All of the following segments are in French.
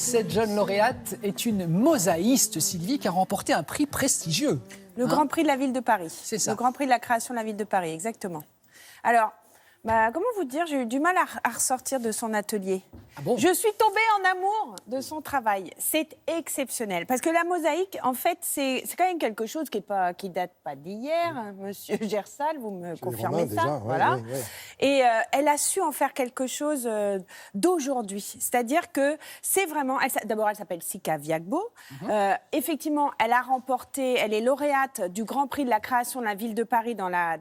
Cette jeune lauréate est une mosaïste, Sylvie, qui a remporté un prix prestigieux. Le Grand Prix de la Ville de Paris. C'est ça. Le Grand Prix de la création de la Ville de Paris, exactement. Alors, comment vous dire, j'ai eu du mal à ressortir de son atelier. Ah bon ? Je suis tombée en amour de son travail. C'est exceptionnel. Parce que la mosaïque, en fait, c'est quand même quelque chose qui date pas d'hier. Monsieur Gersal, vous me confirmez ça, déjà, voilà. ouais. Et elle a su en faire quelque chose d'aujourd'hui. C'est-à-dire que c'est vraiment... D'abord, elle s'appelle Sika Viagbo. Effectivement, elle a remporté... Elle est lauréate du Grand Prix de la création de la Ville de Paris dans la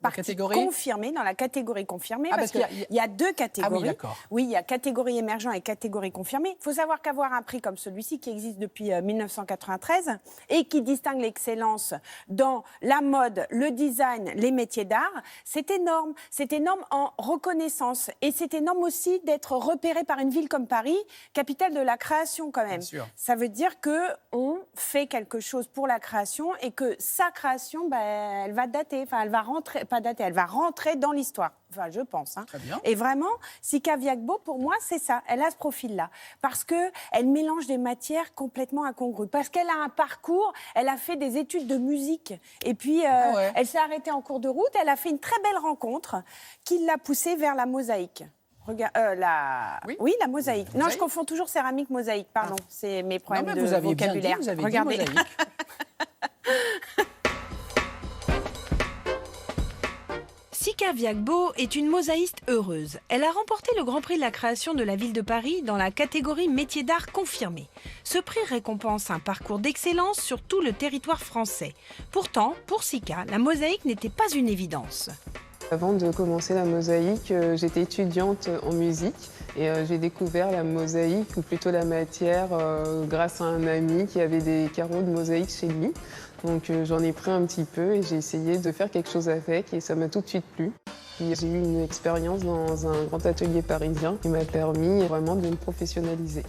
partie catégorie confirmée, dans la catégorie confirmée. Ah, parce qu'il y a deux catégories. Ah oui, d'accord. Oui, il y a catégorie émergent et catégorie confirmée. Il faut savoir qu'avoir un prix comme celui-ci, qui existe depuis 1993 et qui distingue l'excellence dans la mode, le design, les métiers d'art, c'est énorme. C'est énorme en reconnaissance. Et c'est énorme aussi d'être repéré par une ville comme Paris, capitale de la création quand même. Bien sûr. Ça veut dire qu'on fait quelque chose pour la création et que sa création, elle va dater. Enfin, elle va rentrer, pas dater, elle va rentrer dans l'histoire. Enfin, je pense. Très bien. Et vraiment, Sika Viagbo, pour moi, c'est ça. Elle a ce profil-là. Parce qu'elle mélange des matières complètement incongrues. Parce qu'elle a un parcours, elle a fait des études de musique. Et puis, elle s'est arrêtée en cours de route. Elle a fait une très belle rencontre qui l'a poussée vers la mosaïque. Oui, la mosaïque. Non, je confonds toujours céramique, mosaïque. Pardon, c'est mes problèmes de vous avez vocabulaire. Bien dit, vous avez Regardez. dit mosaïque. Sika Viagbo est une mosaïste heureuse. Elle a remporté le Grand Prix de la création de la Ville de Paris dans la catégorie métiers d'art confirmés. Ce prix récompense un parcours d'excellence sur tout le territoire français. Pourtant, pour Sika, la mosaïque n'était pas une évidence. Avant de commencer la mosaïque, j'étais étudiante en musique et j'ai découvert la mosaïque, ou plutôt la matière, grâce à un ami qui avait des carreaux de mosaïque chez lui. Donc j'en ai pris un petit peu et j'ai essayé de faire quelque chose avec et ça m'a tout de suite plu. J'ai eu une expérience dans un grand atelier parisien qui m'a permis vraiment de me professionnaliser.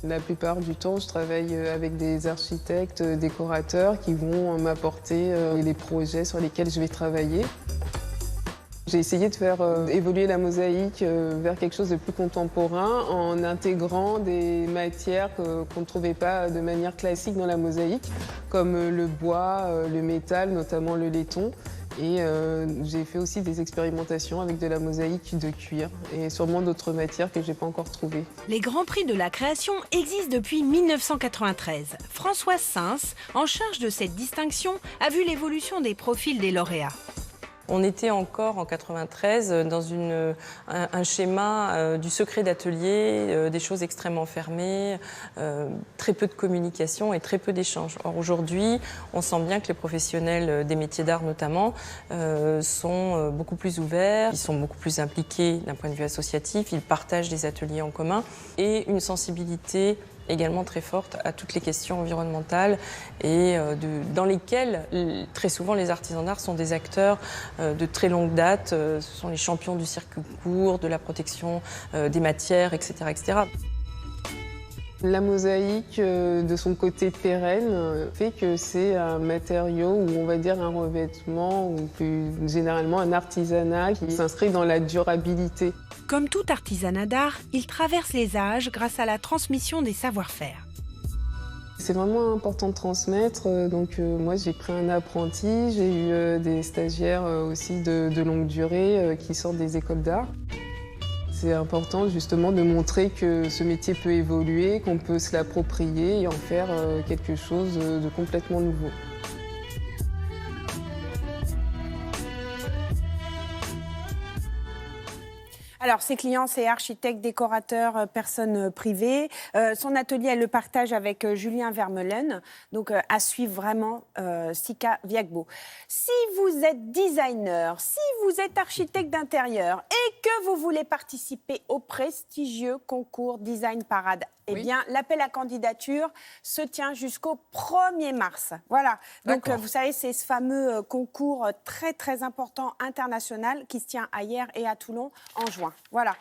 La plupart du temps, je travaille avec des architectes, décorateurs qui vont m'apporter les projets sur lesquels je vais travailler. J'ai essayé de faire évoluer la mosaïque vers quelque chose de plus contemporain en intégrant des matières qu'on ne trouvait pas de manière classique dans la mosaïque, comme le bois, le métal, notamment le laiton. Et j'ai fait aussi des expérimentations avec de la mosaïque de cuir et sûrement d'autres matières que je n'ai pas encore trouvées. Les Grands Prix de la création existent depuis 1993. Françoise Sins, en charge de cette distinction, a vu l'évolution des profils des lauréats. On était encore en 93 dans un schéma du secret d'atelier, des choses extrêmement fermées, très peu de communication et très peu d'échanges. Or aujourd'hui, on sent bien que les professionnels des métiers d'art notamment sont beaucoup plus ouverts, ils sont beaucoup plus impliqués d'un point de vue associatif, ils partagent des ateliers en commun et une sensibilité également très forte à toutes les questions environnementales et dans lesquelles très souvent les artisans d'art sont des acteurs de très longue date. Ce sont les champions du circuit court, de la protection des matières, etc., etc. La mosaïque, de son côté pérenne, fait que c'est un matériau ou on va dire un revêtement ou plus généralement un artisanat qui s'inscrit dans la durabilité. Comme tout artisanat d'art, il traverse les âges grâce à la transmission des savoir-faire. C'est vraiment important de transmettre, donc moi j'ai pris un apprenti, j'ai eu des stagiaires aussi de longue durée qui sortent des écoles d'art. C'est important justement de montrer que ce métier peut évoluer, qu'on peut se l'approprier et en faire quelque chose de complètement nouveau. Alors, ses clients, c'est architectes, décorateurs, personnes privées. Son atelier, elle le partage avec Julien Vermeulen. Donc, à suivre vraiment Sika Viagbo. Si vous êtes designer, si vous êtes architecte d'intérieur et que vous voulez participer au prestigieux concours Design Parade, eh bien, l'appel à candidature se tient jusqu'au 1er mars. Voilà. Donc, vous savez, c'est ce fameux concours très, très important international qui se tient à Hyères et à Toulon en juin. Voilà.